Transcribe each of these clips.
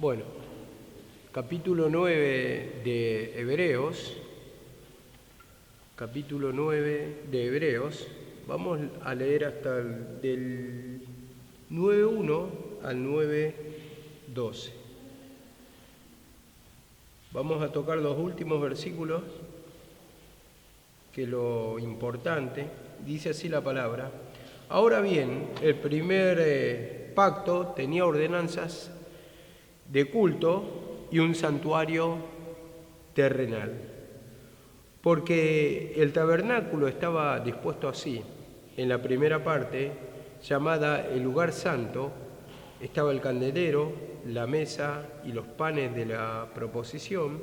Bueno, capítulo 9 de Hebreos, vamos a leer hasta del 9.1 al 9.12. Vamos a tocar los últimos versículos, que lo importante, dice así la palabra. Ahora bien, el primer pacto tenía ordenanzas de culto y un santuario terrenal, porque el tabernáculo estaba dispuesto así. En la primera parte, llamada el lugar santo, estaba el candelero, la mesa y los panes de la proposición.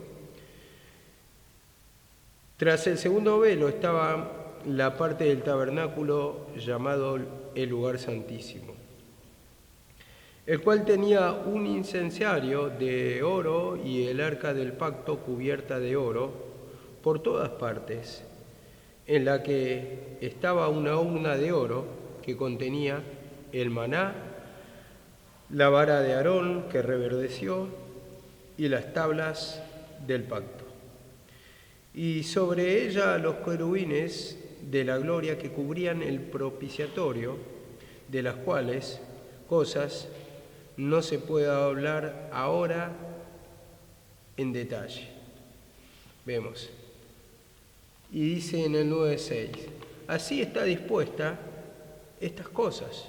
Tras el segundo velo estaba la parte del tabernáculo llamado el lugar santísimo, el cual tenía un incensario de oro y el arca del pacto cubierta de oro por todas partes, en la que estaba una urna de oro que contenía el maná, la vara de Aarón que reverdeció y las tablas del pacto. Y sobre ella los querubines de la gloria que cubrían el propiciatorio, de las cuales cosas no se puede hablar ahora en detalle. Vemos. Y dice en el 9.6, así está dispuesta estas cosas.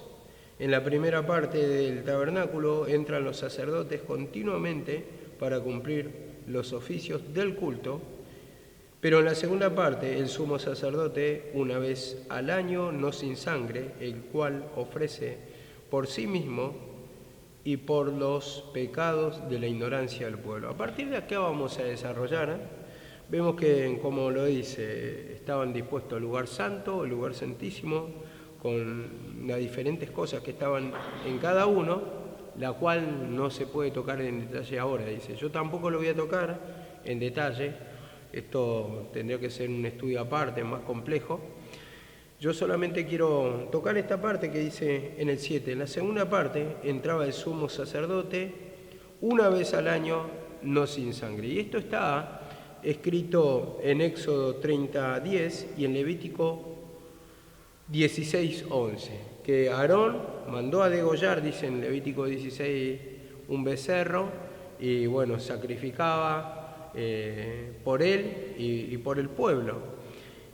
En la primera parte del tabernáculo entran los sacerdotes continuamente para cumplir los oficios del culto, pero en la segunda parte el sumo sacerdote una vez al año, no sin sangre, el cual ofrece por sí mismo y por los pecados de la ignorancia del pueblo. A partir de acá vamos a desarrollar, vemos que, como lo dice, estaban dispuestos el lugar santo, el lugar santísimo, con las diferentes cosas que estaban en cada uno, la cual no se puede tocar en detalle ahora. Dice, yo tampoco lo voy a tocar en detalle, esto tendría que ser un estudio aparte, más complejo. Yo solamente quiero tocar esta parte que dice en el 7. En la segunda parte entraba el sumo sacerdote una vez al año, no sin sangre. Y esto está escrito en Éxodo 30:10 y en Levítico 16:11, que Aarón mandó a degollar, dice en Levítico 16, un becerro, y bueno, sacrificaba por él y por el pueblo.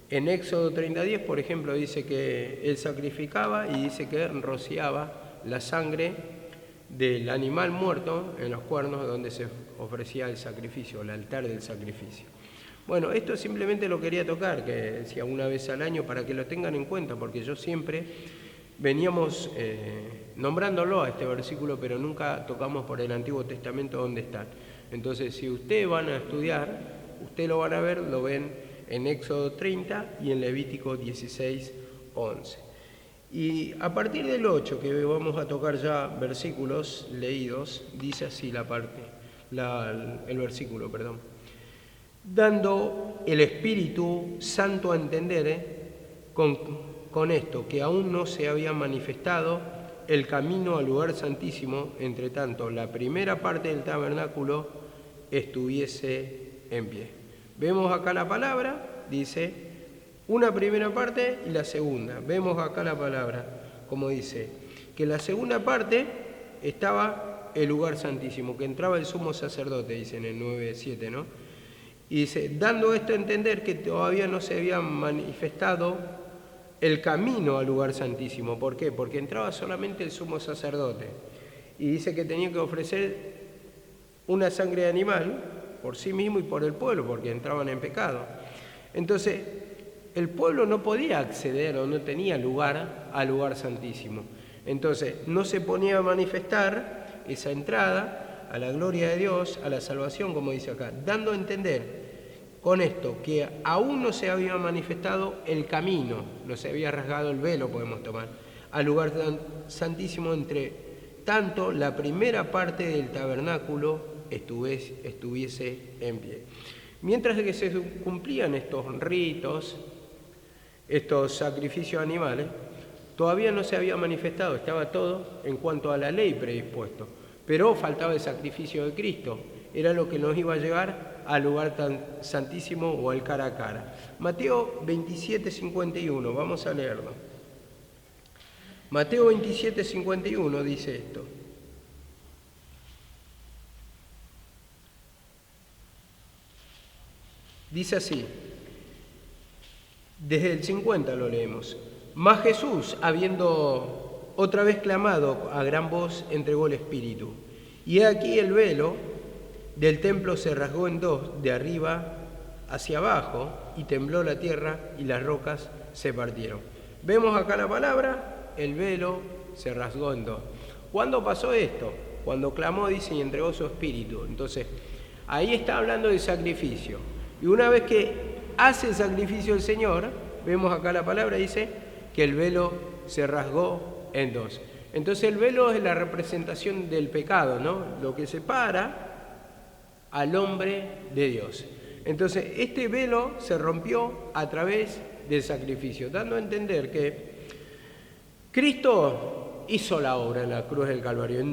En Éxodo 30:10, por ejemplo, dice que él sacrificaba y dice que rociaba la sangre del animal muerto en los cuernos donde se ofrecía el sacrificio, el altar del sacrificio. Bueno, esto simplemente lo quería tocar, que decía una vez al año, para que lo tengan en cuenta, porque yo siempre veníamos nombrándolo a este versículo, pero nunca tocamos por el Antiguo Testamento dónde están. Entonces, si ustedes van a estudiar, ustedes lo van a ver, lo ven en Éxodo 30 y en Levítico 16:11. Y a partir del 8, que vamos a tocar ya versículos leídos, dice así el versículo, dando el Espíritu Santo a entender con esto, que aún no se había manifestado el camino al lugar santísimo, entre tanto la primera parte del tabernáculo estuviese en pie. Vemos acá la palabra, dice, una primera parte y la segunda. Vemos acá la palabra, como dice, que en la segunda parte estaba el lugar santísimo, que entraba el sumo sacerdote, dice en el 9.7, ¿no? Y dice, dando esto a entender que todavía no se había manifestado el camino al lugar santísimo. ¿Por qué? Porque entraba solamente el sumo sacerdote. Y dice que tenía que ofrecer una sangre de animal por sí mismo y por el pueblo, porque entraban en pecado. Entonces, el pueblo no podía acceder o no tenía lugar al lugar santísimo. Entonces, no se ponía a manifestar esa entrada a la gloria de Dios, a la salvación, como dice acá, dando a entender con esto que aún no se había manifestado el camino, no se había rasgado el velo, podemos tomar, al lugar santísimo, entre tanto la primera parte del tabernáculo estuviese en pie. Mientras que se cumplían estos ritos, estos sacrificios animales, todavía no se había manifestado, estaba todo en cuanto a la ley predispuesto, pero faltaba el sacrificio de Cristo. Era lo que nos iba a llevar al lugar tan santísimo o al cara a cara. Mateo 27, 51, vamos a leerlo. Mateo 27, 51 dice esto. Dice así, desde el 50 lo leemos. Mas Jesús, habiendo otra vez clamado a gran voz, entregó el Espíritu. Y he aquí el velo del templo se rasgó en dos, de arriba hacia abajo, y tembló la tierra y las rocas se partieron. Vemos acá la palabra, el velo se rasgó en dos. ¿Cuándo pasó esto? Cuando clamó, dice, y entregó su Espíritu. Entonces, ahí está hablando de sacrificio. Y una vez que hace el sacrificio el Señor, vemos acá la palabra, dice que el velo se rasgó en dos. Entonces el velo es la representación del pecado, ¿no? Lo que separa al hombre de Dios. Entonces este velo se rompió a través del sacrificio, dando a entender que Cristo hizo la obra en la cruz del Calvario,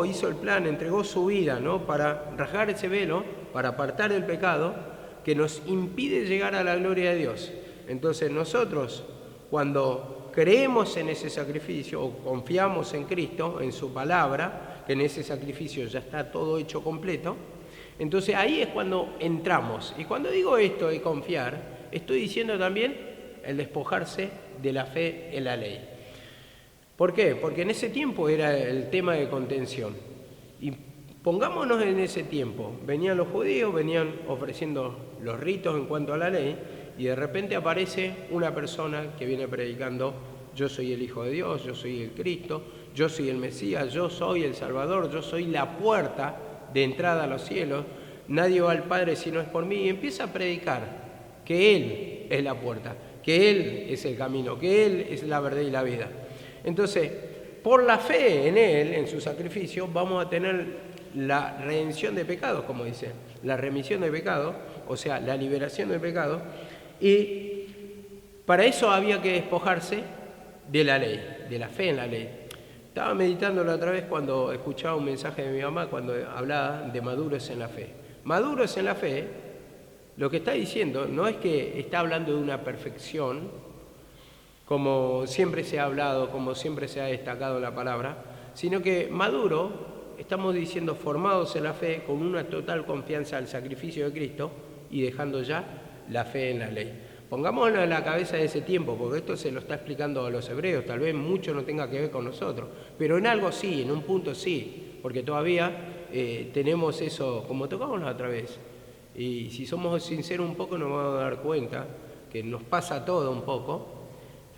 hizo el plan, entregó su vida, ¿no? Para rasgar ese velo, para apartar el pecado que nos impide llegar a la gloria de Dios. Entonces nosotros, cuando creemos en ese sacrificio o confiamos en Cristo, en su palabra, que en ese sacrificio ya está todo hecho completo, entonces ahí es cuando entramos. Y cuando digo esto de confiar, estoy diciendo también el despojarse de la fe en la ley. ¿Por qué? Porque en ese tiempo era el tema de contención. Y pongámonos en ese tiempo. Venían los judíos, venían ofreciendo los ritos en cuanto a la ley, y de repente aparece una persona que viene predicando: yo soy el Hijo de Dios, yo soy el Cristo, yo soy el Mesías, yo soy el Salvador, yo soy la puerta de entrada a los cielos, nadie va al Padre si no es por mí, y empieza a predicar que Él es la puerta, que Él es el camino, que Él es la verdad y la vida. Entonces, por la fe en Él, en su sacrificio, vamos a tener la redención de pecados, como dice, la remisión de pecados, o sea, la liberación de pecados, y para eso había que despojarse de la ley, de la fe en la ley. Estaba meditando la otra vez cuando escuchaba un mensaje de mi mamá cuando hablaba de maduros en la fe. Maduros en la fe, lo que está diciendo no es que está hablando de una perfección, como siempre se ha hablado, como siempre se ha destacado la palabra, sino que maduro, estamos diciendo formados en la fe con una total confianza al sacrificio de Cristo y dejando ya la fe en la ley. Pongámonos en la cabeza de ese tiempo, porque esto se lo está explicando a los hebreos, tal vez mucho no tenga que ver con nosotros, pero en algo sí, en un punto sí, porque todavía tenemos eso, como tocamos la otra vez, y si somos sinceros un poco nos vamos a dar cuenta que nos pasa todo un poco,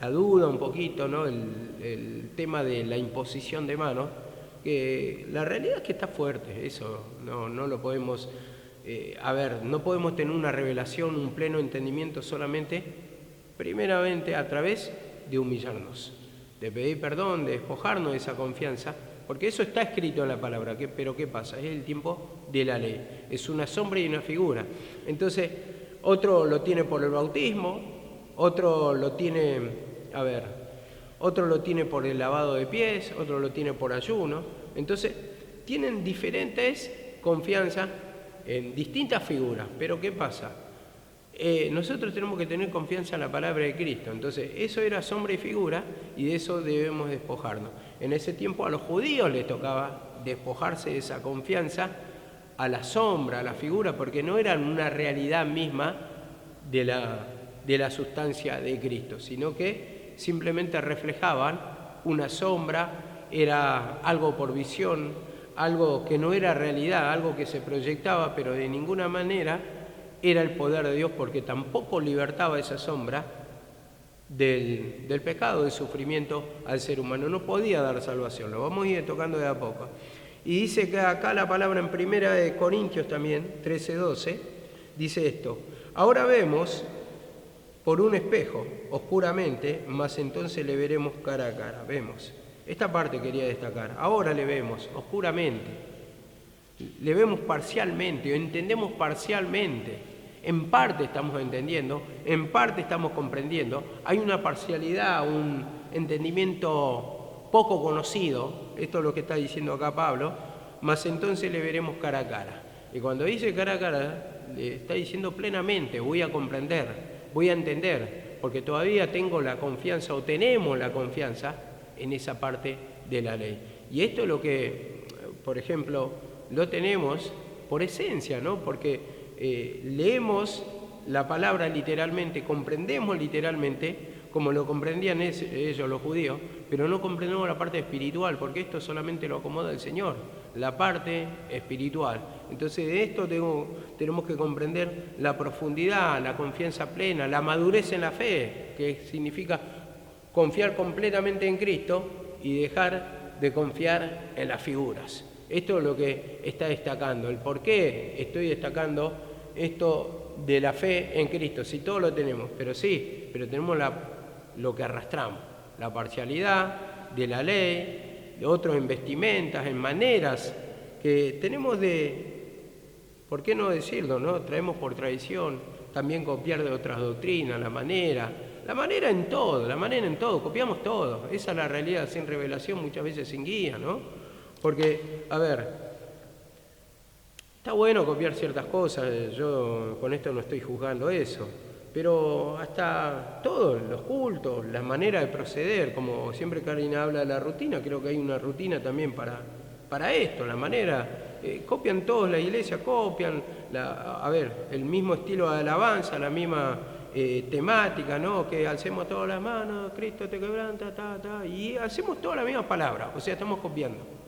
la duda un poquito, ¿no? El tema de la imposición de manos, que la realidad es que está fuerte, eso no lo podemos... no podemos tener una revelación, un pleno entendimiento solamente, primeramente a través de humillarnos, de pedir perdón, de despojarnos de esa confianza, porque eso está escrito en la palabra. Pero ¿qué pasa? Es el tiempo de la ley, es una sombra y una figura. Entonces, otro lo tiene por el bautismo, otro lo tiene, otro lo tiene por el lavado de pies, otro lo tiene por ayuno. Entonces, tienen diferentes confianzas en distintas figuras, pero ¿qué pasa? Nosotros tenemos que tener confianza en la palabra de Cristo. Entonces, eso era sombra y figura, y de eso debemos despojarnos. En ese tiempo a los judíos les tocaba despojarse de esa confianza a la sombra, a la figura, porque no eran una realidad misma de la sustancia de Cristo, sino que simplemente reflejaban una sombra, era algo por visión, algo que no era realidad, algo que se proyectaba, pero de ninguna manera era el poder de Dios, porque tampoco libertaba esa sombra del pecado, del sufrimiento al ser humano. No podía dar salvación, lo vamos a ir tocando de a poco. Y dice que acá la palabra en 1 Corintios también, 13:12, dice esto: ahora vemos por un espejo, oscuramente, mas entonces le veremos cara a cara. Vemos. Esta parte quería destacar. Ahora le vemos oscuramente, le vemos parcialmente, o entendemos parcialmente. En parte estamos entendiendo, en parte estamos comprendiendo. Hay una parcialidad, un entendimiento poco conocido. Esto es lo que está diciendo acá Pablo. mas entonces le veremos cara a cara. Y cuando dice cara a cara, le está diciendo plenamente, voy a comprender, voy a entender, porque todavía tengo la confianza o tenemos la confianza en esa parte de la ley. Y esto es lo que, por ejemplo, lo tenemos por esencia, ¿no? Porque leemos la palabra literalmente, comprendemos literalmente, como lo comprendían ellos, los judíos, pero no comprendemos la parte espiritual, porque esto solamente lo acomoda el Señor, la parte espiritual. Entonces de esto tenemos que comprender la profundidad, la confianza plena, la madurez en la fe, que significa confiar completamente en Cristo y dejar de confiar en las figuras. Esto es lo que está destacando. El por qué estoy destacando esto de la fe en Cristo. Si todo lo tenemos, pero tenemos lo que arrastramos, la parcialidad de la ley, de otros en vestimentas, en maneras que tenemos ¿por qué no decirlo, no? Traemos por tradición también copiar de otras doctrinas, la manera en todo, copiamos todo. Esa es la realidad, sin revelación, muchas veces sin guía, ¿no? Porque, a ver, está bueno copiar ciertas cosas, yo con esto no estoy juzgando eso, pero hasta todos los cultos, la manera de proceder, como siempre Karina habla de la rutina, creo que hay una rutina también para esto, la manera, copian todos, la iglesia copian, el mismo estilo de alabanza, la misma temática, ¿no? Que alcemos todas las manos, Cristo te quebranta, y hacemos todas las mismas palabras, o sea, estamos copiando.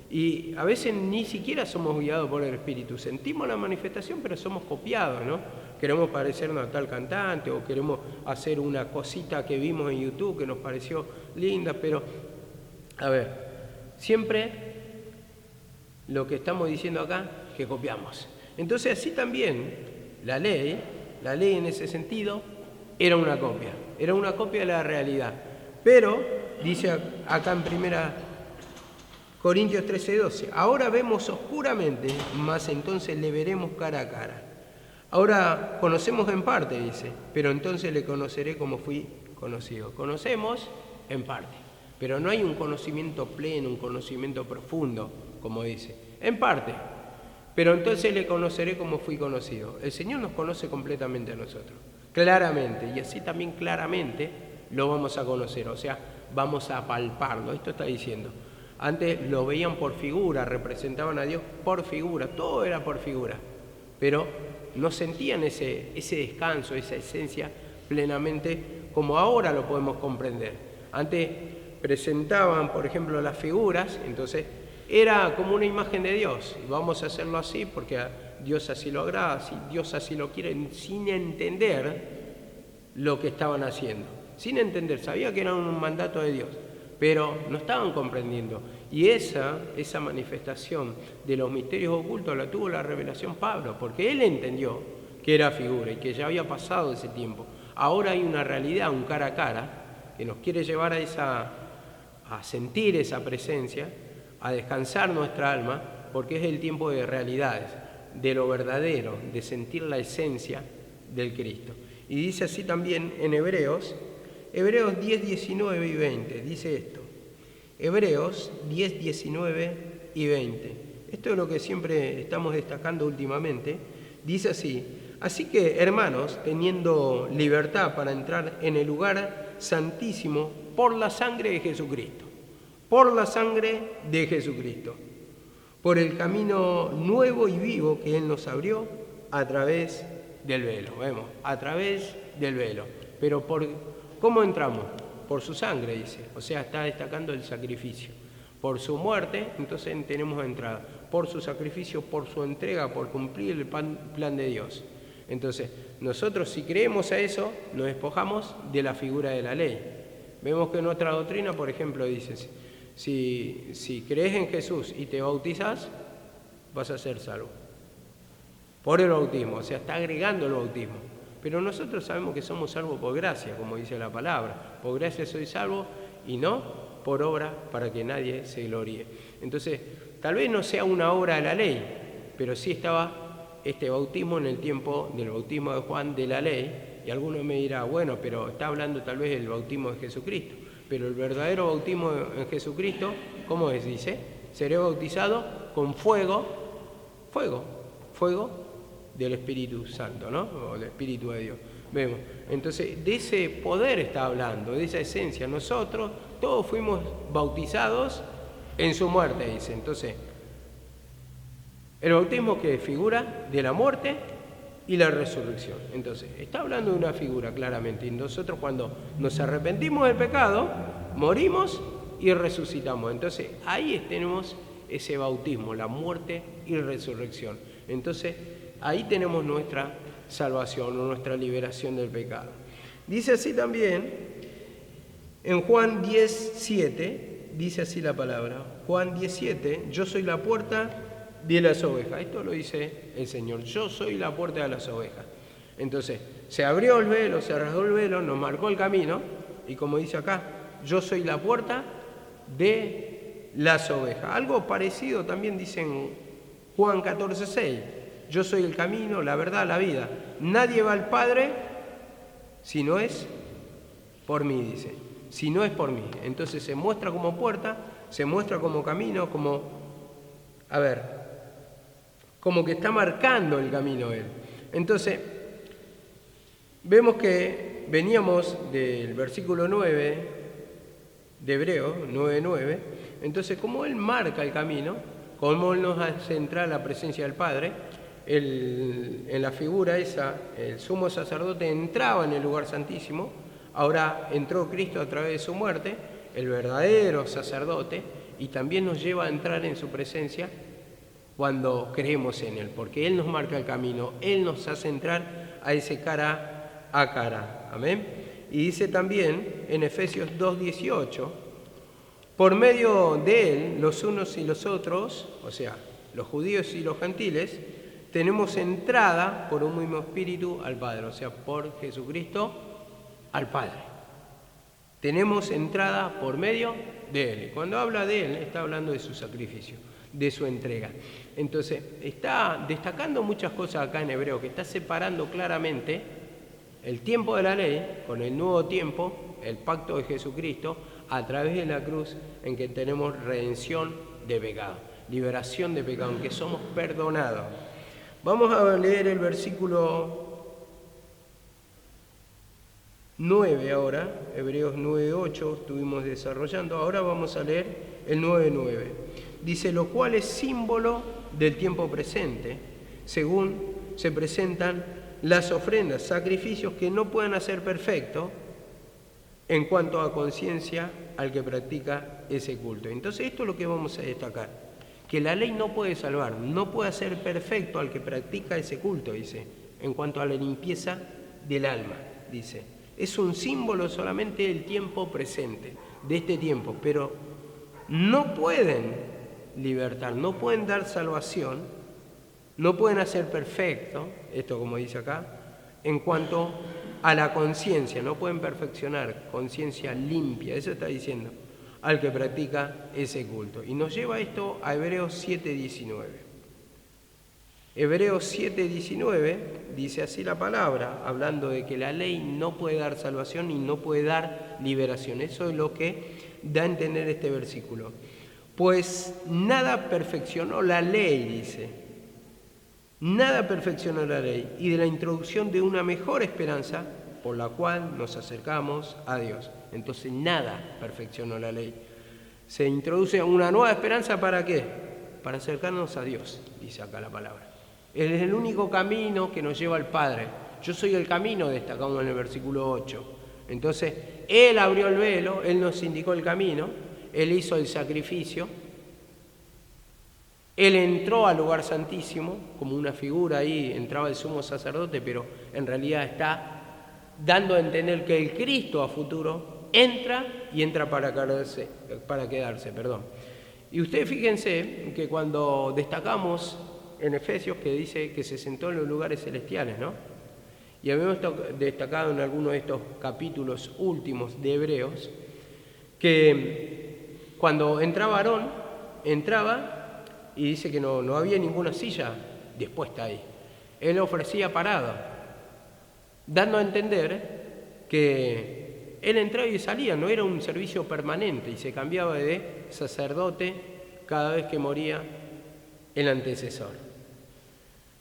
Y a veces ni siquiera somos guiados por el Espíritu. Sentimos la manifestación, pero somos copiados, ¿no? Queremos parecernos a tal cantante o queremos hacer una cosita que vimos en YouTube que nos pareció linda, pero, a ver, siempre lo que estamos diciendo acá, que copiamos. Entonces, así también, la ley en ese sentido, era una copia de la realidad. Pero, dice acá en 1 Corintios 13:12, ahora vemos oscuramente, mas entonces le veremos cara a cara. Ahora conocemos en parte, dice, pero entonces le conoceré como fui conocido. Conocemos en parte, pero no hay un conocimiento pleno, un conocimiento profundo, como dice. En parte, pero entonces le conoceré como fui conocido. El Señor nos conoce completamente a nosotros, claramente, y así también claramente lo vamos a conocer, o sea, vamos a palparlo. Esto está diciendo. Antes lo veían por figura, representaban a Dios por figura, todo era por figura, pero no sentían ese descanso, esa esencia plenamente como ahora lo podemos comprender. Antes presentaban, por ejemplo, las figuras, entonces era como una imagen de Dios, y vamos a hacerlo así porque a Dios así lo agrada, si Dios así lo quiere, sin entender lo que estaban haciendo, sin entender, sabía que era un mandato de Dios, pero no estaban comprendiendo. Y esa manifestación de los misterios ocultos la tuvo la revelación Pablo, porque él entendió que era figura y que ya había pasado ese tiempo. Ahora hay una realidad, un cara a cara, que nos quiere llevar a sentir esa presencia, a descansar nuestra alma, porque es el tiempo de realidades, de lo verdadero, de sentir la esencia del Cristo. Y dice así también en Hebreos 10, 19 y 20, dice esto. Hebreos 10, 19 y 20. Esto es lo que siempre estamos destacando últimamente. Dice así: así que, hermanos, teniendo libertad para entrar en el lugar santísimo por la sangre de Jesucristo, por el camino nuevo y vivo que Él nos abrió a través del velo. Vemos, a través del velo. Pero ¿cómo entramos? Por su sangre, dice. O sea, está destacando el sacrificio. Por su muerte, entonces tenemos entrada. Por su sacrificio, por su entrega, por cumplir el plan de Dios. Entonces, nosotros si creemos a eso, nos despojamos de la figura de la ley. Vemos que en otra doctrina, por ejemplo, dice, si crees en Jesús y te bautizas, vas a ser salvo. Por el bautismo, o sea, está agregando el bautismo. Pero nosotros sabemos que somos salvos por gracia, como dice la palabra. Por gracia soy salvo y no por obra para que nadie se gloríe. Entonces, tal vez no sea una obra de la ley, pero sí estaba este bautismo en el tiempo del bautismo de Juan de la ley. Y alguno me dirá, bueno, pero está hablando tal vez del bautismo de Jesucristo. Pero el verdadero bautismo en Jesucristo, ¿cómo es? Dice, seré bautizado con fuego del Espíritu Santo, ¿no? O del Espíritu de Dios. Vemos. Entonces, de ese poder está hablando, de esa esencia. Nosotros todos fuimos bautizados en su muerte, dice. Entonces, el bautismo que figura de la muerte y la resurrección. Entonces, está hablando de una figura claramente. Y nosotros cuando nos arrepentimos del pecado, morimos y resucitamos. Entonces, ahí tenemos ese bautismo, la muerte y resurrección. Entonces, ahí tenemos nuestra salvación o nuestra liberación del pecado. Dice así también, en Juan 10:7, dice así la palabra, Juan 10:7, yo soy la puerta de las ovejas. Esto lo dice el Señor, yo soy la puerta de las ovejas. Entonces, se abrió el velo, se rasgó el velo, nos marcó el camino, y como dice acá, yo soy la puerta de las ovejas. Algo parecido también dice en Juan 14:6, yo soy el camino, la verdad, la vida. Nadie va al Padre si no es por mí, dice. Si no es por mí. Entonces se muestra como puerta, se muestra como camino, como que está marcando el camino Él. Entonces, vemos que veníamos del versículo 9 de Hebreos 9:9. Entonces, como Él marca el camino, como Él nos hace entrar a la presencia del Padre, en la figura esa, el sumo sacerdote entraba en el lugar santísimo, ahora entró Cristo a través de su muerte, el verdadero sacerdote, y también nos lleva a entrar en su presencia cuando creemos en Él, porque Él nos marca el camino, Él nos hace entrar a ese cara a cara. Amén. Y dice también en Efesios 2:18, por medio de Él, los unos y los otros, o sea, los judíos y los gentiles, tenemos entrada por un mismo espíritu al Padre, o sea, por Jesucristo al Padre. Tenemos entrada por medio de Él. Y cuando habla de Él, está hablando de su sacrificio, de su entrega. Entonces, está destacando muchas cosas acá en Hebreo, que está separando claramente el tiempo de la ley con el nuevo tiempo, el pacto de Jesucristo, a través de la cruz, en que tenemos redención de pecado, liberación de pecado, en que somos perdonados. Vamos a leer el versículo 9 ahora, Hebreos 9:8, estuvimos desarrollando, ahora vamos a leer el 9:9. Dice, lo cual es símbolo del tiempo presente, según se presentan las ofrendas, sacrificios que no puedan hacer perfecto en cuanto a conciencia al que practica ese culto. Entonces esto es lo que vamos a destacar. Que la ley no puede salvar, no puede hacer perfecto al que practica ese culto, dice, en cuanto a la limpieza del alma, dice. Es un símbolo solamente del tiempo presente, de este tiempo, pero no pueden libertar, no pueden dar salvación, no pueden hacer perfecto, esto como dice acá, en cuanto a la conciencia, no pueden perfeccionar conciencia limpia, eso está diciendo, al que practica ese culto. Y nos lleva esto a Hebreos 7:19. Hebreos 7:19 dice así la palabra, hablando de que la ley no puede dar salvación y no puede dar liberación. Eso es lo que da a entender este versículo. Pues nada perfeccionó la ley, dice. Nada perfeccionó la ley, y de la introducción de una mejor esperanza por la cual nos acercamos a Dios. Entonces nada perfeccionó la ley. Se introduce una nueva esperanza, ¿para qué? Para acercarnos a Dios, dice acá la palabra. Él es el único camino que nos lleva al Padre. Yo soy el camino, destacamos en el versículo 8. Entonces, Él abrió el velo, Él nos indicó el camino, Él hizo el sacrificio, Él entró al lugar santísimo, como una figura ahí, entraba el sumo sacerdote, pero en realidad está dando a entender que el Cristo a futuro entra y entra para quedarse. Y ustedes fíjense que cuando destacamos en Efesios que dice que se sentó en los lugares celestiales, ¿no? Y habíamos destacado en algunos de estos capítulos últimos de Hebreos que cuando entraba Aarón, entraba y dice que no había ninguna silla dispuesta ahí. Él ofrecía parado, dando a entender que él entraba y salía, no era un servicio permanente y se cambiaba de sacerdote cada vez que moría el antecesor.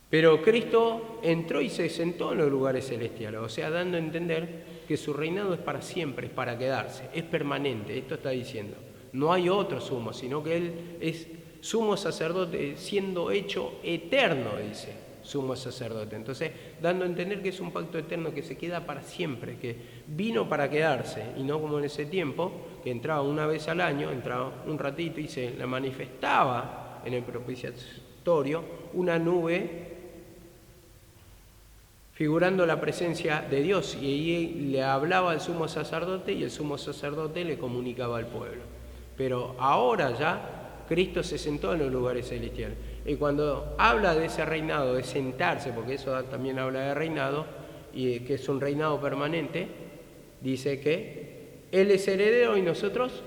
Pero Cristo entró y se sentó en los lugares celestiales, o sea, dando a entender que su reinado es para siempre, es para quedarse, es permanente. Esto está diciendo. No hay otro sumo, sino que Él es sumo sacerdote siendo hecho eterno, dice, sumo sacerdote. Entonces, dando a entender que es un pacto eterno que se queda para siempre, que vino para quedarse, y no como en ese tiempo, que entraba una vez al año, entraba un ratito y se la manifestaba en el propiciatorio una nube figurando la presencia de Dios, y ahí le hablaba al sumo sacerdote y el sumo sacerdote le comunicaba al pueblo. Pero ahora ya Cristo se sentó en los lugares celestiales. Y cuando habla de ese reinado, de sentarse, porque eso también habla de reinado, y que es un reinado permanente, dice que Él es heredero y nosotros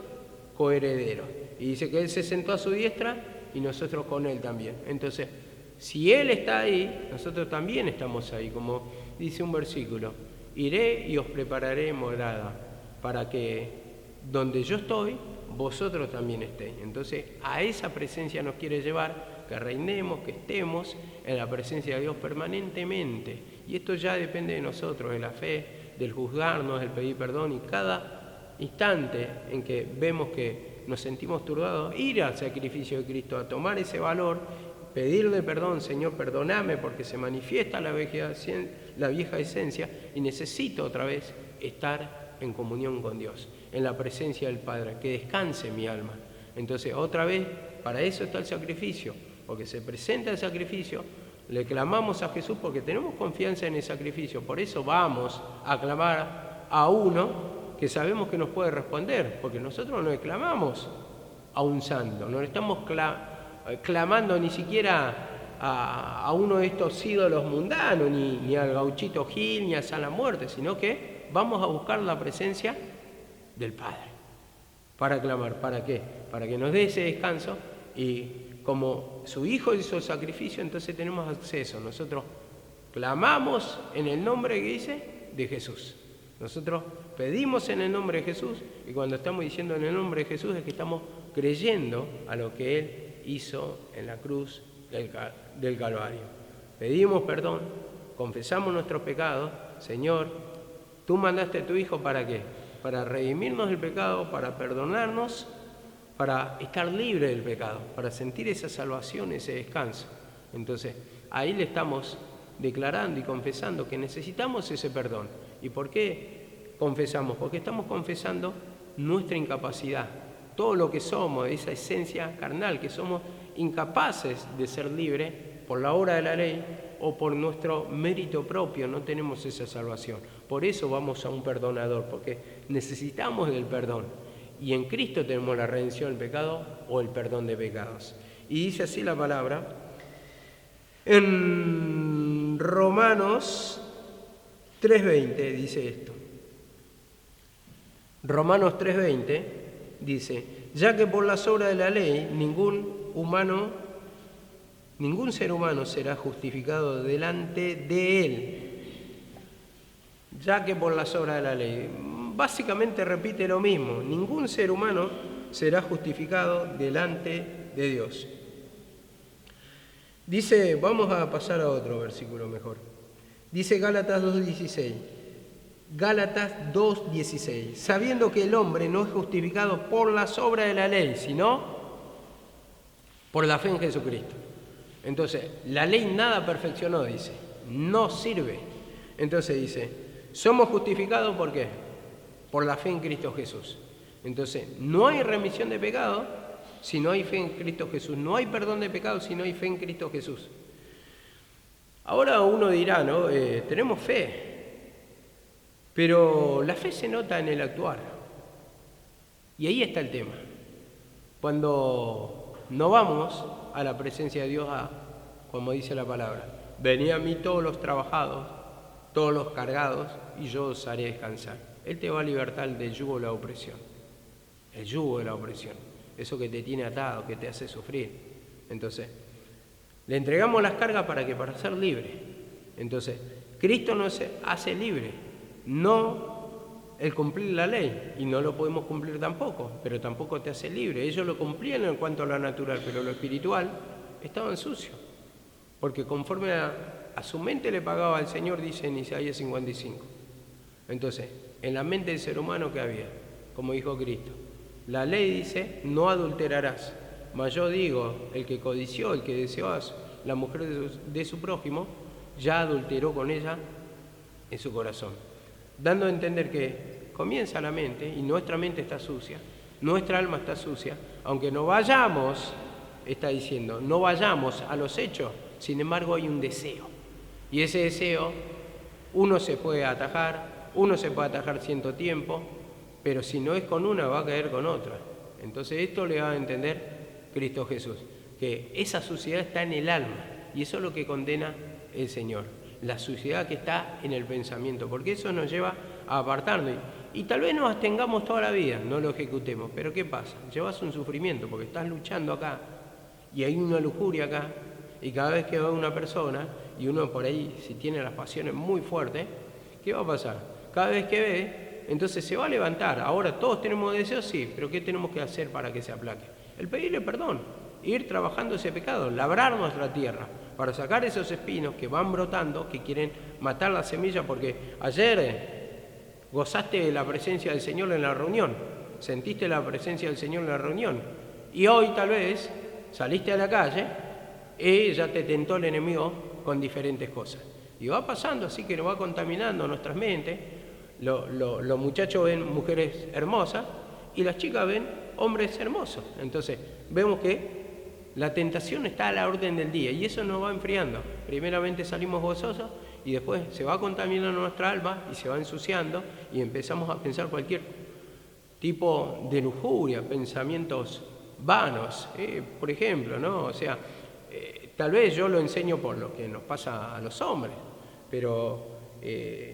coherederos. Y dice que Él se sentó a su diestra y nosotros con Él también. Entonces, si Él está ahí, nosotros también estamos ahí, como dice un versículo. Iré y os prepararé morada, para que donde yo estoy, vosotros también estéis. Entonces, a esa presencia nos quiere llevar, que reinemos, que estemos en la presencia de Dios permanentemente. Y esto ya depende de nosotros, de la fe, del juzgarnos, del pedir perdón, y cada instante en que vemos que nos sentimos turbados, ir al sacrificio de Cristo, a tomar ese valor, pedirle perdón, Señor, perdóname porque se manifiesta la vieja esencia y necesito otra vez estar en comunión con Dios, en la presencia del Padre, que descanse mi alma. Entonces, otra vez, para eso está el sacrificio, porque se presenta el sacrificio, le clamamos a Jesús porque tenemos confianza en el sacrificio, por eso vamos a clamar a uno que sabemos que nos puede responder, porque nosotros no le clamamos a un santo, no le estamos clamando ni siquiera a uno de estos ídolos mundanos, ni al gauchito Gil, ni a San la Muerte, sino que vamos a buscar la presencia del Padre para clamar. ¿Para qué? Para que nos dé ese descanso, y como su Hijo hizo el sacrificio, entonces tenemos acceso. Nosotros clamamos en el nombre que dice de Jesús. Nosotros pedimos en el nombre de Jesús, y cuando estamos diciendo en el nombre de Jesús es que estamos creyendo a lo que Él hizo en la cruz del Calvario. Pedimos perdón, confesamos nuestros pecados. Señor, tú mandaste a tu Hijo ¿para qué? Para redimirnos del pecado, para perdonarnos, para estar libre del pecado, para sentir esa salvación, ese descanso. Entonces, ahí le estamos declarando y confesando que necesitamos ese perdón. ¿Y por qué confesamos? Porque estamos confesando nuestra incapacidad, todo lo que somos, esa esencia carnal, que somos incapaces de ser libres por la obra de la ley o por nuestro mérito propio, no tenemos esa salvación. Por eso vamos a un perdonador, porque necesitamos del perdón. Y en Cristo tenemos la redención del pecado o el perdón de pecados. Y dice así la palabra en Romanos 3:20, dice esto. Romanos 3:20 dice: ya que por las obras de la ley ningún ser humano será justificado delante de él. Ya que por las obras de la ley. Básicamente repite lo mismo. Ningún ser humano será justificado delante de Dios. Dice, vamos a pasar a otro versículo mejor. Dice Gálatas 2:16. Gálatas 2:16. Sabiendo que el hombre no es justificado por las obras de la ley, sino por la fe en Jesucristo. Entonces, la ley nada perfeccionó, dice. No sirve. Entonces dice, somos justificados ¿por qué? Por la fe en Cristo Jesús. Entonces, no hay remisión de pecado si no hay fe en Cristo Jesús. No hay perdón de pecado si no hay fe en Cristo Jesús. Ahora uno dirá, ¿no? Tenemos fe. Pero la fe se nota en el actuar. Y ahí está el tema. Cuando no vamos a la presencia de Dios, como dice la palabra, venid a mí todos los trabajados, todos los cargados, y yo os haré descansar. Él te va a libertar del yugo de la opresión. El yugo de la opresión. Eso que te tiene atado, que te hace sufrir. Entonces, le entregamos las cargas para ser libre. Entonces, Cristo nos hace libre. No el cumplir la ley, y no lo podemos cumplir tampoco, pero tampoco te hace libre. Ellos lo cumplían en cuanto a lo natural, pero lo espiritual estaban sucios, porque conforme a su mente le pagaba al Señor, dice en Isaías 55. Entonces, en la mente del ser humano que había, como dijo Cristo, la ley dice, no adulterarás, mas yo digo, el que codició, el que deseó a la mujer de su prójimo, ya adulteró con ella en su corazón, dando a entender que comienza la mente y nuestra mente está sucia, nuestra alma está sucia, aunque no vayamos, está diciendo, no vayamos a los hechos, sin embargo hay un deseo, y ese deseo uno se puede atajar, uno se puede atajar cierto tiempo, pero si no es con una va a caer con otra. Entonces esto le va a entender Cristo Jesús, que esa suciedad está en el alma, y eso es lo que condena el Señor, la suciedad que está en el pensamiento, porque eso nos lleva a apartarnos, y tal vez nos abstengamos toda la vida, no lo ejecutemos, pero ¿qué pasa? Llevas un sufrimiento, porque estás luchando acá, y hay una lujuria acá, y cada vez que va una persona, y uno por ahí, si tiene las pasiones muy fuertes, ¿qué va a pasar? Cada vez que ve, entonces se va a levantar. Ahora todos tenemos deseos, sí, pero ¿qué tenemos que hacer para que se aplaque? El pedirle perdón, ir trabajando ese pecado, labrar nuestra tierra, para sacar esos espinos que van brotando, que quieren matar la semilla, porque ayer gozaste de la presencia del Señor en la reunión, sentiste la presencia del Señor en la reunión, y hoy tal vez saliste a la calle y ya te tentó el enemigo con diferentes cosas. Y va pasando así, que nos va contaminando nuestras mentes. Los muchachos ven mujeres hermosas y las chicas ven hombres hermosos. Entonces vemos que la tentación está a la orden del día y eso nos va enfriando. Primeramente salimos gozosos y después se va contaminando nuestra alma y se va ensuciando y empezamos a pensar cualquier tipo de lujuria, pensamientos vanos, por ejemplo, ¿no? O sea, tal vez yo lo enseño por lo que nos pasa a los hombres, pero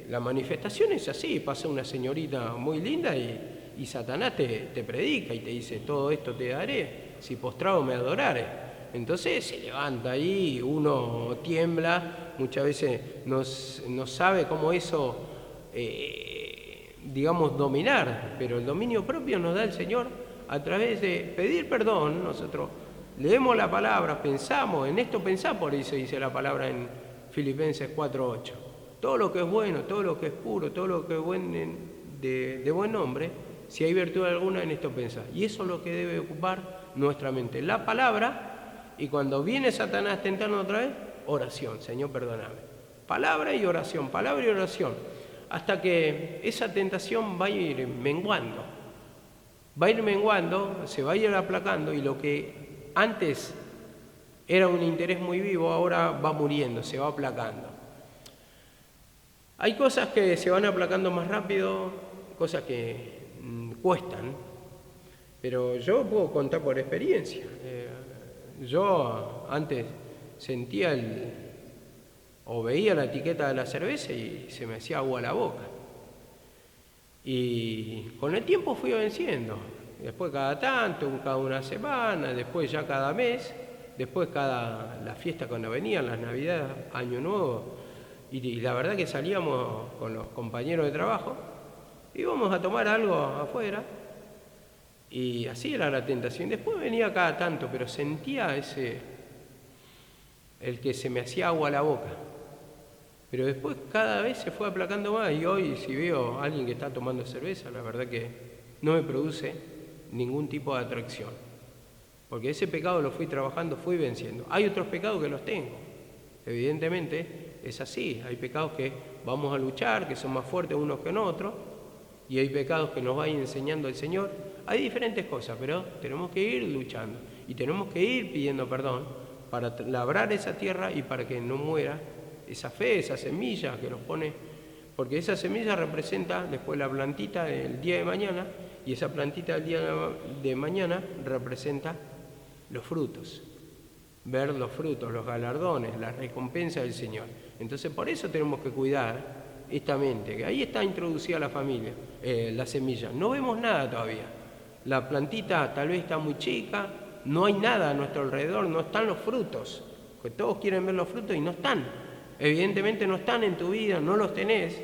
la manifestación es así, pasa una señorita muy linda y Satanás te predica y te dice, todo esto te daré, si postrado me adorare. Entonces se levanta ahí, uno tiembla, muchas veces no sabe cómo eso, digamos, dominar, pero el dominio propio nos da el Señor a través de pedir perdón. Nosotros leemos la palabra, pensamos, en esto pensá, por eso dice la palabra en Filipenses 4:8. Todo lo que es bueno, todo lo que es puro, todo lo que es de buen nombre, si hay virtud alguna, en esto pensá. Y eso es lo que debe ocupar nuestra mente, la palabra, y cuando viene Satanás tentando otra vez, oración, Señor, perdóname. Palabra y oración, hasta que esa tentación va a ir menguando, se va a ir aplacando, y lo que antes era un interés muy vivo, ahora va muriendo, se va aplacando. Hay cosas que se van aplacando más rápido, cosas que cuestan, pero yo puedo contar por experiencia. Yo antes sentía o veía la etiqueta de la cerveza y se me hacía agua a la boca. Y con el tiempo fui venciendo. Después cada tanto, cada una semana, después ya cada mes, después la fiesta cuando venían, las Navidades, Año Nuevo. Y la verdad que salíamos con los compañeros de trabajo, íbamos a tomar algo afuera, y así era la tentación. Después venía cada tanto, pero sentía el que se me hacía agua a la boca. Pero después cada vez se fue aplacando más, y hoy si veo a alguien que está tomando cerveza, la verdad que no me produce ningún tipo de atracción. Porque ese pecado lo fui trabajando, fui venciendo. Hay otros pecados que los tengo. Evidentemente es así. Hay pecados que vamos a luchar, que son más fuertes unos que en otros, y hay pecados que nos va enseñando el Señor. Hay diferentes cosas, pero tenemos que ir luchando y tenemos que ir pidiendo perdón para labrar esa tierra y para que no muera esa fe, esa semilla que nos pone, porque esa semilla representa después la plantita del día de mañana, y esa plantita del día de mañana representa los frutos, ver los frutos, los galardones, la recompensa del Señor. Entonces por eso tenemos que cuidar esta mente, que ahí está introducida la familia, la semilla. No vemos nada todavía, la plantita tal vez está muy chica, no hay nada a nuestro alrededor, no están los frutos, que todos quieren ver los frutos y no están. Evidentemente no están en tu vida, no los tenés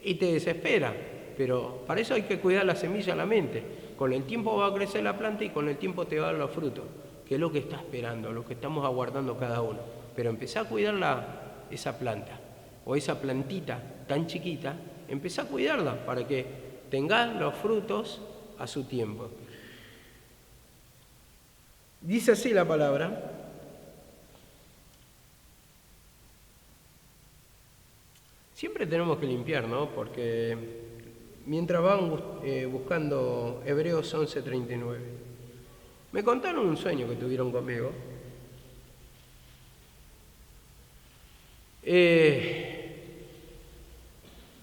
y te desespera. pero para eso hay que cuidar la semilla, la mente. Con el tiempo va a crecer la planta y con el tiempo te va a dar los frutos, que es lo que está esperando, lo que estamos aguardando cada uno. Pero empezá a cuidar esa planta o esa plantita tan chiquita, empezá a cuidarla para que tengas los frutos a su tiempo. Dice así la palabra: siempre tenemos que limpiar, ¿no? Porque mientras van buscando Hebreos 11:39, me contaron un sueño que tuvieron conmigo.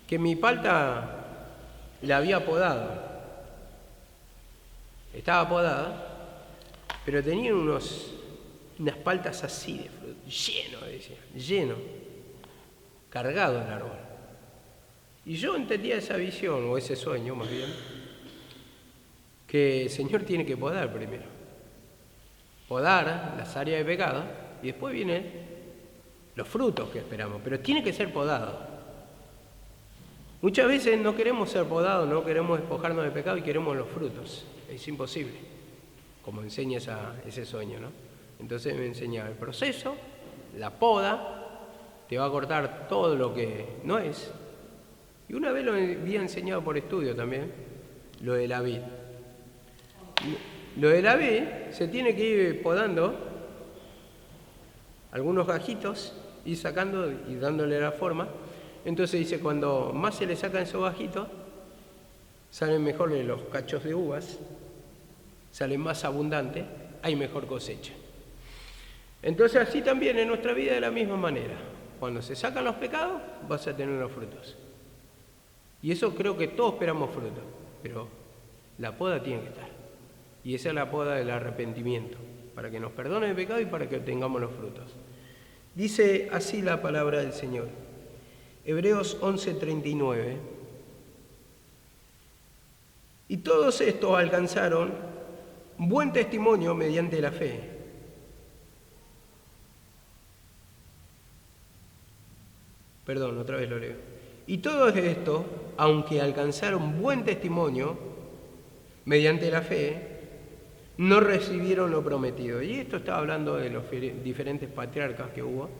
Que mi palta la había podado. Estaba podada, pero tenía unas paltas así de fruto, lleno, cargado el árbol. Y yo entendía esa visión, o ese sueño más bien, que el Señor tiene que podar primero. Podar las áreas de pecado y después vienen los frutos que esperamos, pero tiene que ser podado. Muchas veces no queremos ser podados, no queremos despojarnos de pecado y queremos los frutos. Es imposible, como enseña ese sueño, ¿no? Entonces me enseñaba el proceso, la poda, te va a cortar todo lo que no es. Y una vez lo había enseñado por estudio también, lo de la vid. Lo de la vid se tiene que ir podando algunos gajitos, ir sacando y dándole la forma. Entonces dice, cuando más se le sacan esos gajitos, salen mejor los cachos de uvas, salen más abundantes, hay mejor cosecha. Entonces así también en nuestra vida de la misma manera. Cuando se sacan los pecados, vas a tener los frutos. Y eso creo que todos esperamos frutos, pero la poda tiene que estar. Y esa es la poda del arrepentimiento, para que nos perdone el pecado y para que obtengamos los frutos. Dice así la palabra del Señor. Hebreos 11:39. Y todos estos alcanzaron buen testimonio mediante la fe. Perdón, otra vez lo leo. Y todos estos, aunque alcanzaron buen testimonio mediante la fe, no recibieron lo prometido. Y esto estaba hablando de los diferentes patriarcas que hubo,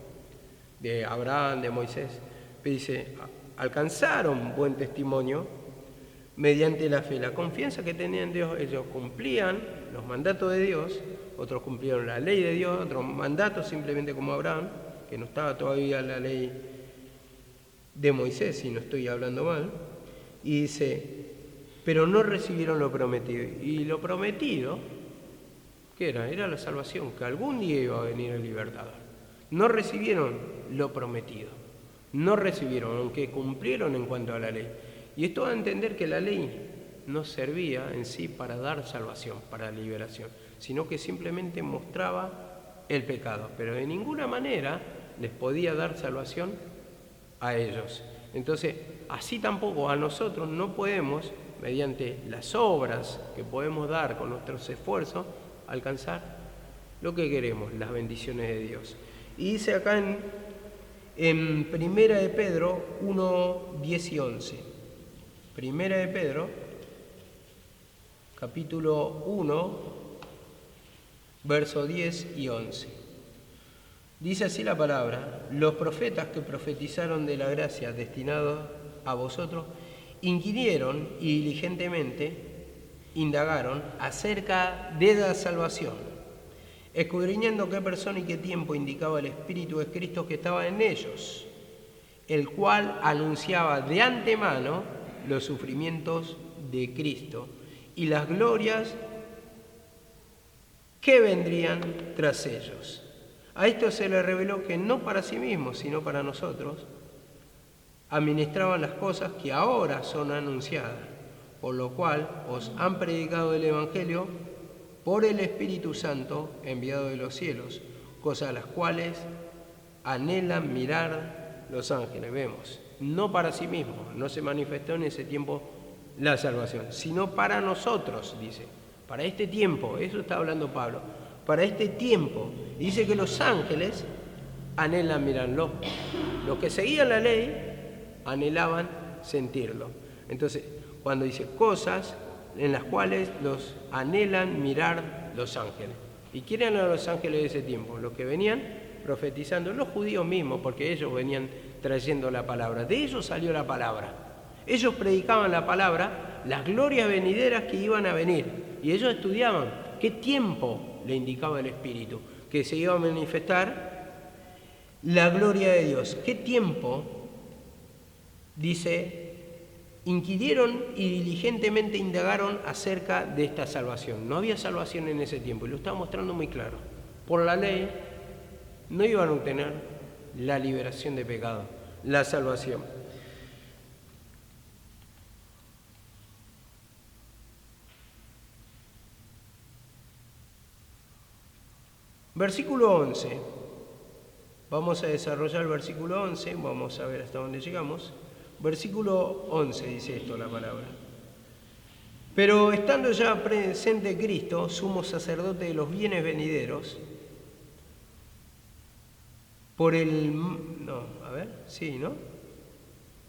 de Abraham, de Moisés. Pero dice, alcanzaron buen testimonio mediante la fe. La confianza que tenían en Dios, ellos cumplían los mandatos de Dios, otros cumplieron la ley de Dios, otros mandatos simplemente como Abraham, que no estaba todavía la ley de Moisés, si no estoy hablando mal. Y dice, pero no recibieron lo prometido. Y lo prometido, ¿qué era? Era la salvación, que algún día iba a venir el libertador. No recibieron lo prometido. No recibieron, aunque cumplieron en cuanto a la ley. Y esto va a entender que la ley no servía en sí para dar salvación, para liberación, sino que simplemente mostraba el pecado, pero de ninguna manera les podía dar salvación a ellos. Entonces, así tampoco a nosotros no podemos, mediante las obras que podemos dar con nuestros esfuerzos, alcanzar lo que queremos, las bendiciones de Dios. Y dice acá en Primera de Pedro 1, 10 y 11. Primera de Pedro, capítulo 1, versos 10 y 11. Dice así la palabra: los profetas que profetizaron de la gracia destinada a vosotros, inquirieron y diligentemente indagaron acerca de la salvación, escudriñando qué persona y qué tiempo indicaba el Espíritu de Cristo que estaba en ellos, el cual anunciaba de antemano los sufrimientos de Cristo y las glorias que vendrían tras ellos. A esto se le reveló que no para sí mismos, sino para nosotros, administraban las cosas que ahora son anunciadas, por lo cual os han predicado el Evangelio por el Espíritu Santo enviado de los cielos, cosas a las cuales anhelan mirar los ángeles. Vemos, no para sí mismos, no se manifestó en ese tiempo la salvación, sino para nosotros, dice, para este tiempo, eso está hablando Pablo, para este tiempo. Dice que los ángeles anhelan mirarlo. Los que seguían la ley anhelaban sentirlo. Entonces, cuando dice cosas en las cuales los anhelan mirar los ángeles. ¿Y quién eran los ángeles de ese tiempo? Los que venían profetizando, los judíos mismos, porque ellos venían trayendo la palabra. De ellos salió la palabra. Ellos predicaban la palabra, las glorias venideras que iban a venir. Y ellos estudiaban qué tiempo le indicaba el Espíritu, que se iba a manifestar la gloria de Dios. ¿Qué tiempo? Dice, inquirieron y diligentemente indagaron acerca de esta salvación. No había salvación en ese tiempo, y lo está mostrando muy claro. Por la ley no iban a obtener la liberación de pecado, la salvación. Versículo 11. Vamos a desarrollar el versículo 11, vamos a ver hasta dónde llegamos. Versículo 11 dice esto la palabra. Pero estando ya presente Cristo, sumo sacerdote de los bienes venideros, por el... No, a ver, sí, ¿no?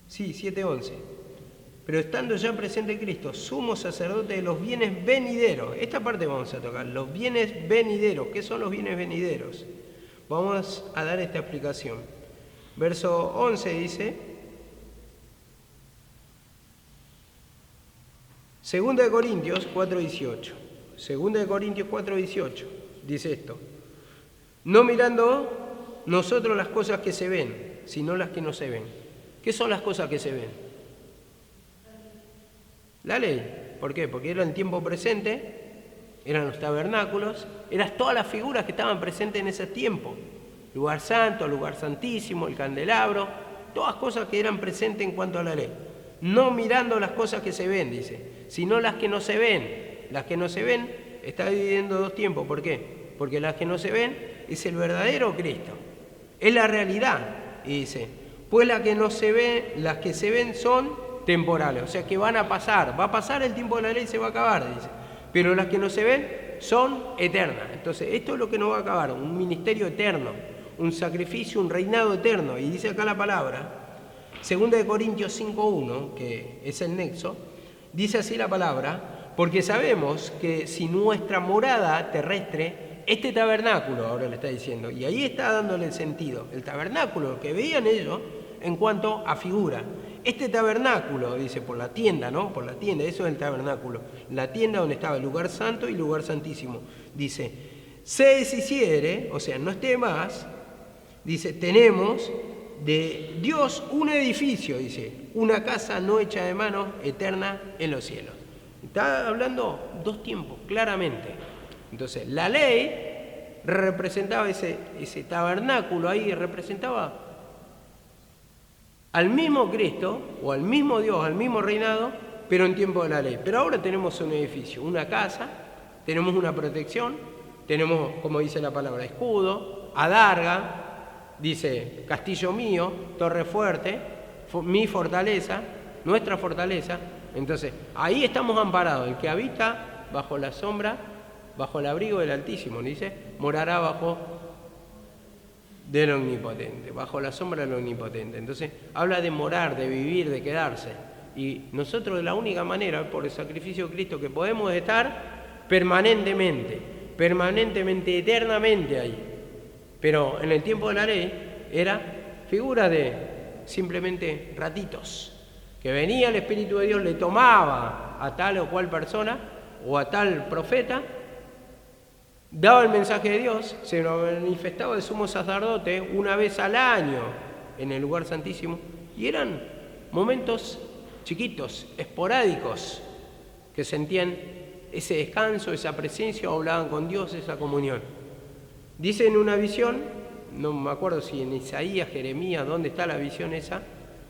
Sí, 7:11. Pero estando ya presente Cristo, sumo sacerdote de los bienes venideros. Esta parte vamos a tocar, los bienes venideros. ¿Qué son los bienes venideros? Vamos a dar esta explicación. Verso 11 dice, 2 de Corintios 4:18. 2 de Corintios 4:18 dice esto. No mirando nosotros las cosas que se ven, sino las que no se ven. ¿Qué son las cosas que se ven? La ley. ¿Por qué? Porque era en tiempo presente, eran los tabernáculos, eran todas las figuras que estaban presentes en ese tiempo. Lugar santo, lugar santísimo, el candelabro, todas cosas que eran presentes en cuanto a la ley. No mirando las cosas que se ven, dice, sino las que no se ven. Las que no se ven está dividiendo dos tiempos. ¿Por qué? Porque las que no se ven es el verdadero Cristo, es la realidad. Y dice, pues las que no se ven, las que se ven son temporales, o sea que van a pasar, va a pasar el tiempo de la ley y se va a acabar, dice, pero las que no se ven son eternas. Entonces esto es lo que no va a acabar, un ministerio eterno, un sacrificio, un reinado eterno. Y dice acá la palabra, 2 de Corintios 5:1, que es el nexo, dice así la palabra, porque sabemos que si nuestra morada terrestre, este tabernáculo, ahora le está diciendo, y ahí está dándole el sentido, el tabernáculo que veían ellos en cuanto a figura. Este tabernáculo, dice, por la tienda, ¿no? Por la tienda, eso es el tabernáculo. La tienda donde estaba el lugar santo y el lugar santísimo. Dice, se deshiciere, o sea, no esté más, dice, tenemos de Dios un edificio, dice, una casa no hecha de manos, eterna en los cielos. Está hablando dos tiempos, claramente. Entonces, la ley representaba ese tabernáculo ahí, representaba al mismo Cristo, o al mismo Dios, al mismo reinado, pero en tiempo de la ley. Pero ahora tenemos un edificio, una casa, tenemos una protección, tenemos, como dice la palabra, escudo, adarga, dice, castillo mío, torre fuerte, mi fortaleza, nuestra fortaleza. Entonces, ahí estamos amparados. El que habita bajo la sombra, bajo el abrigo del Altísimo, dice, morará bajo del Omnipotente, bajo la sombra del Omnipotente. Entonces, habla de morar, de vivir, de quedarse. Y nosotros de la única manera, por el sacrificio de Cristo, que podemos estar permanentemente, eternamente ahí. Pero en el tiempo de la ley era figura de simplemente ratitos, que venía el Espíritu de Dios, le tomaba a tal o cual persona o a tal profeta, daba el mensaje de Dios, se lo manifestaba el sumo sacerdote una vez al año en el lugar santísimo, y eran momentos chiquitos, esporádicos, que sentían ese descanso, esa presencia, o hablaban con Dios, esa comunión. Dice en una visión, no me acuerdo si en Isaías, Jeremías, ¿dónde está la visión esa?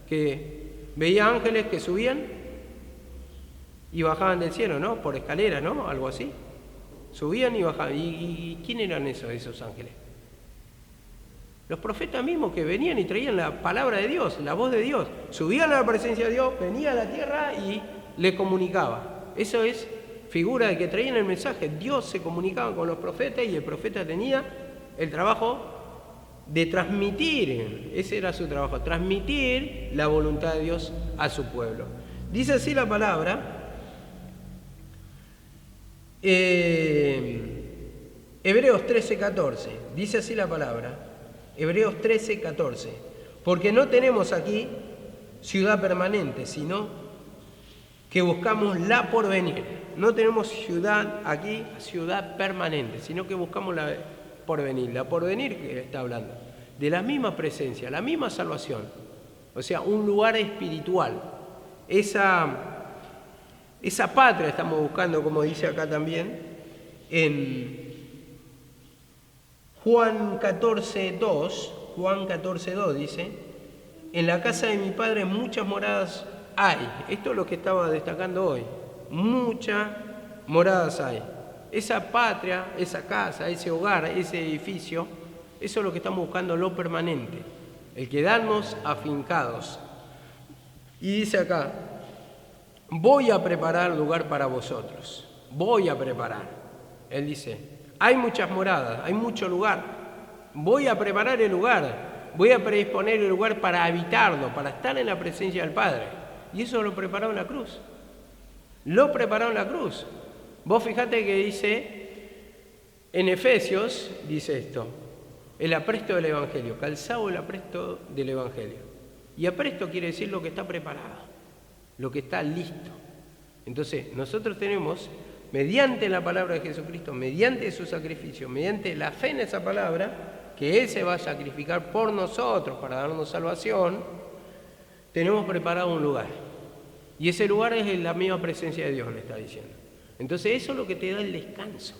Que veía ángeles que subían y bajaban del cielo, ¿no? Por escalera, ¿no? Algo así. Subían y bajaban. ¿Y quién eran esos ángeles? Los profetas mismos que venían y traían la palabra de Dios, la voz de Dios. Subían a la presencia de Dios, venía a la tierra y le comunicaba. Eso es figura de que traían el mensaje. Dios se comunicaba con los profetas y el profeta tenía el trabajo de transmitir, ese era su trabajo, transmitir la voluntad de Dios a su pueblo. Dice así la palabra, Hebreos 13:14, dice así la palabra, Hebreos 13:14, porque no tenemos aquí ciudad permanente, sino que buscamos la porvenir. No tenemos ciudad aquí, ciudad permanente, sino que buscamos la porvenir. La porvenir que está hablando, de la misma presencia, la misma salvación, o sea, un lugar espiritual. Esa patria estamos buscando, como dice acá también, en Juan 14:2 dice, en la casa de mi Padre muchas moradas hay. Esto es lo que estaba destacando hoy. Muchas moradas hay. Esa patria, esa casa, ese hogar, ese edificio, eso es lo que estamos buscando, lo permanente, el quedarnos afincados. Y dice acá, voy a preparar lugar para vosotros. Voy a preparar. Él dice, hay muchas moradas, hay mucho lugar. Voy a preparar el lugar. Voy a predisponer el lugar para habitarlo, para estar en la presencia del Padre. Y eso lo preparó en la cruz. Lo preparó en la cruz. Vos fijate que dice, en Efesios, dice esto, el apresto del Evangelio, calzado el apresto del Evangelio. Y apresto quiere decir lo que está preparado, lo que está listo. Entonces, nosotros tenemos, mediante la palabra de Jesucristo, mediante su sacrificio, mediante la fe en esa palabra, que Él se va a sacrificar por nosotros para darnos salvación, tenemos preparado un lugar. Y ese lugar es la misma presencia de Dios, le está diciendo. Entonces eso es lo que te da el descanso,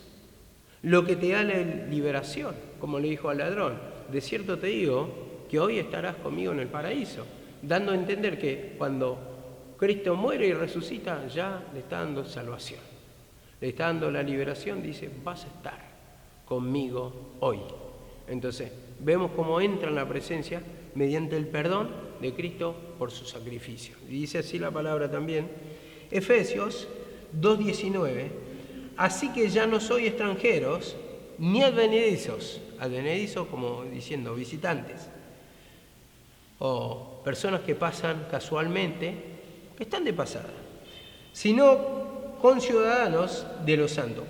lo que te da la liberación, como le dijo al ladrón. De cierto te digo que hoy estarás conmigo en el paraíso, dando a entender que cuando Cristo muere y resucita, ya le está dando salvación. Le está dando la liberación, dice, vas a estar conmigo hoy. Entonces, vemos cómo entra en la presencia mediante el perdón de Cristo por su sacrificio. Y dice así la palabra también, Efesios 2:19, así que ya no sois extranjeros ni advenedizos como diciendo visitantes, o personas que pasan casualmente, que están de pasada, sino conciudadanos de los santos,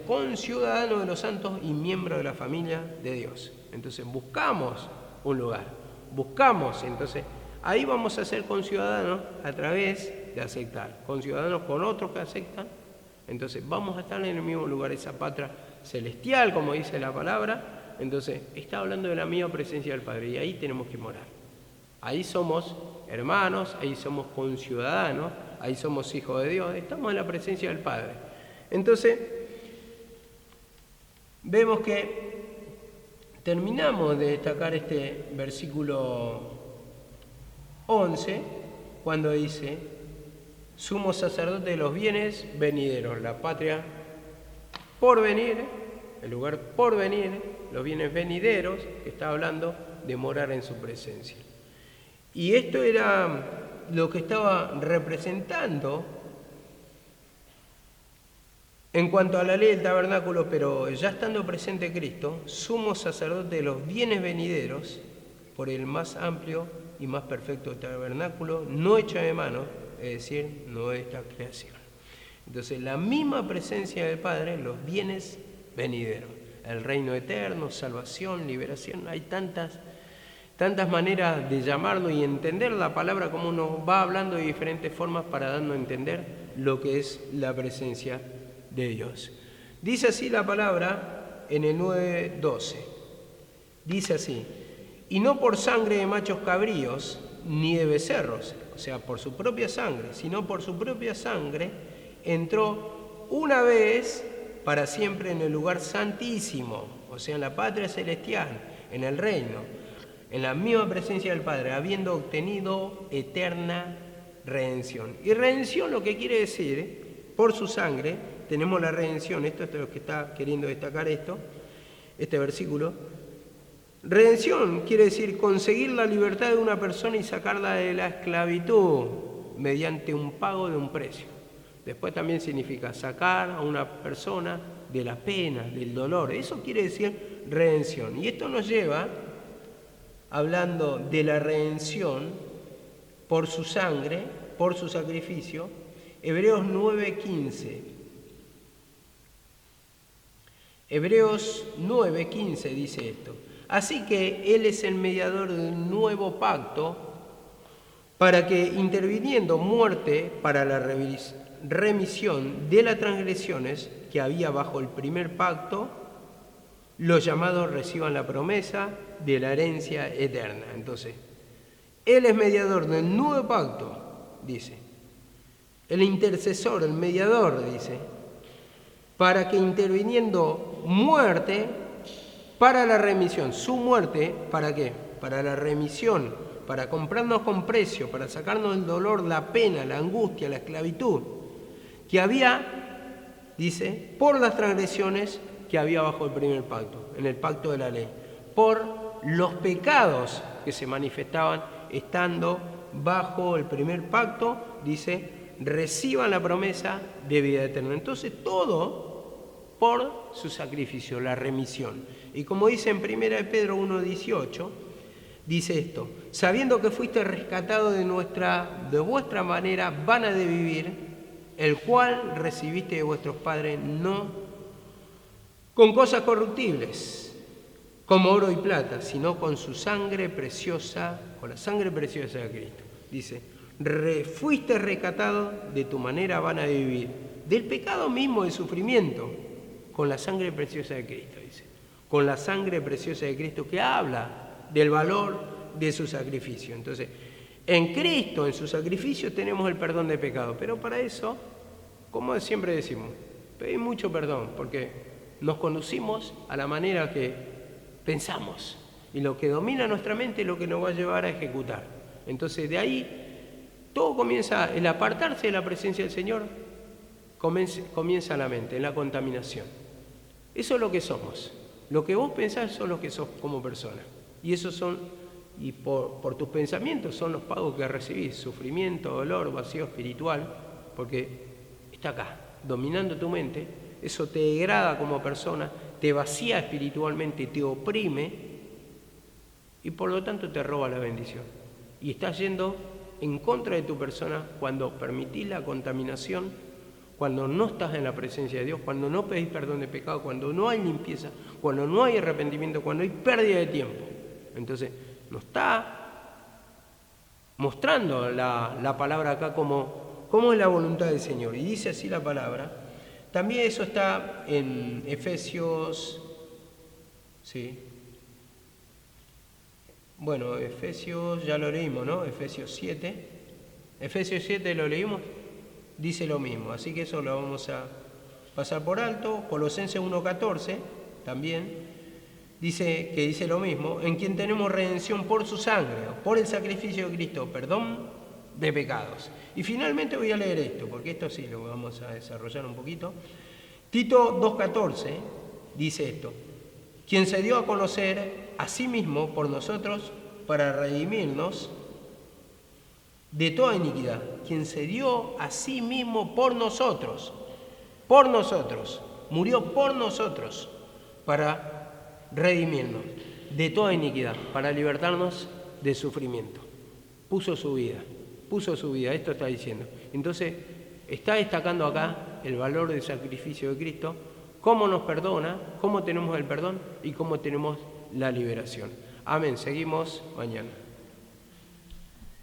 y miembros de la familia de Dios. Entonces buscamos un lugar, entonces ahí vamos a ser conciudadanos a través de aceptar, conciudadanos con otros que aceptan, entonces vamos a estar en el mismo lugar, esa patria celestial, como dice la palabra. Entonces está hablando de la misma presencia del Padre y ahí tenemos que morar. Ahí somos hermanos, ahí somos conciudadanos, ahí somos hijos de Dios, estamos en la presencia del Padre. Entonces, vemos que terminamos de destacar este versículo 11, cuando dice, sumo sacerdote de los bienes venideros, la patria por venir, el lugar por venir, los bienes venideros, que está hablando de morar en su presencia. Y esto era lo que estaba representando en cuanto a la ley del tabernáculo, pero ya estando presente Cristo, sumo sacerdote de los bienes venideros por el más amplio y más perfecto tabernáculo, no hecho de mano, es decir, no de esta creación. Entonces, la misma presencia del Padre, los bienes venideros, el reino eterno, salvación, liberación, hay tantas maneras de llamarlo y entender la palabra, como uno va hablando de diferentes formas para darnos a entender lo que es la presencia de Dios. Dice así la palabra en el 9:12. Dice así, y no por sangre de machos cabríos ni de becerros, o sea, por su propia sangre, sino por su propia sangre, entró una vez para siempre en el lugar santísimo, o sea, en la patria celestial, en el reino, en la misma presencia del Padre, habiendo obtenido eterna redención. Y redención lo que quiere decir, por su sangre, tenemos la redención, esto es lo que está queriendo destacar este versículo. Redención quiere decir conseguir la libertad de una persona y sacarla de la esclavitud mediante un pago de un precio. Después también significa sacar a una persona de la pena, del dolor. Eso quiere decir redención. Y esto nos lleva, hablando de la redención por su sangre, por su sacrificio, Hebreos 9:15. Hebreos 9:15 dice esto. Así que Él es el mediador del nuevo pacto, para que, interviniendo muerte para la remisión de las transgresiones que había bajo el primer pacto, los llamados reciban la promesa de la herencia eterna. Entonces, Él es mediador del nuevo pacto, dice. El intercesor, el mediador, dice, para que, interviniendo muerte para la remisión. Su muerte, ¿para qué? Para la remisión, para comprarnos con precio, para sacarnos el dolor, la pena, la angustia, la esclavitud que había, dice, por las transgresiones que había bajo el primer pacto, en el pacto de la ley, por los pecados que se manifestaban estando bajo el primer pacto, dice, reciban la promesa de vida eterna. Entonces todo por su sacrificio, la remisión. Y como dice en 1 Pedro 1:18, dice esto: sabiendo que fuiste rescatado de vuestra manera vana de vivir, el cual recibiste de vuestros padres, no con cosas corruptibles, como oro y plata, sino con su sangre preciosa, con la sangre preciosa de Cristo. Dice, fuiste rescatado de tu manera vana de vivir, del pecado mismo, del sufrimiento, con la sangre preciosa de Cristo, dice. Con la sangre preciosa de Cristo, que habla del valor de su sacrificio. Entonces, en Cristo, en su sacrificio, tenemos el perdón de pecado. Pero para eso, como siempre decimos, pedí mucho perdón, porque nos conducimos a la manera que pensamos. Y lo que domina nuestra mente es lo que nos va a llevar a ejecutar. Entonces, de ahí, todo comienza, el apartarse de la presencia del Señor, comienza la mente, en la contaminación. Eso es lo que somos. Lo que vos pensás son lo que sos como persona. Y esos son, y por tus pensamientos son los pagos que recibís. Sufrimiento, dolor, vacío espiritual, porque está acá, dominando tu mente. Eso te degrada como persona, te vacía espiritualmente, te oprime y por lo tanto te roba la bendición. Y estás yendo en contra de tu persona cuando permitís la contaminación, cuando no estás en la presencia de Dios, cuando no pedís perdón de pecado, cuando no hay limpieza, cuando no hay arrepentimiento, cuando hay pérdida de tiempo. Entonces, nos está mostrando la palabra acá cómo es la voluntad del Señor. Y dice así la palabra. También eso está en Efesios, ¿sí? Bueno, Efesios ya lo leímos, ¿no? Efesios 7. Efesios 7 lo leímos. Dice lo mismo, así que eso lo vamos a pasar por alto. Colosenses 1:14 también dice lo mismo, en quien tenemos redención por su sangre, por el sacrificio de Cristo, perdón de pecados. Y finalmente voy a leer esto, porque esto sí lo vamos a desarrollar un poquito. Tito 2:14 dice esto: quien se dio a conocer a sí mismo por nosotros para redimirnos de toda iniquidad, quien se dio a sí mismo por nosotros, murió por nosotros para redimirnos de toda iniquidad, para libertarnos de sufrimiento. Puso su vida, esto está diciendo. Entonces, está destacando acá el valor del sacrificio de Cristo, cómo nos perdona, cómo tenemos el perdón y cómo tenemos la liberación. Amén, seguimos mañana.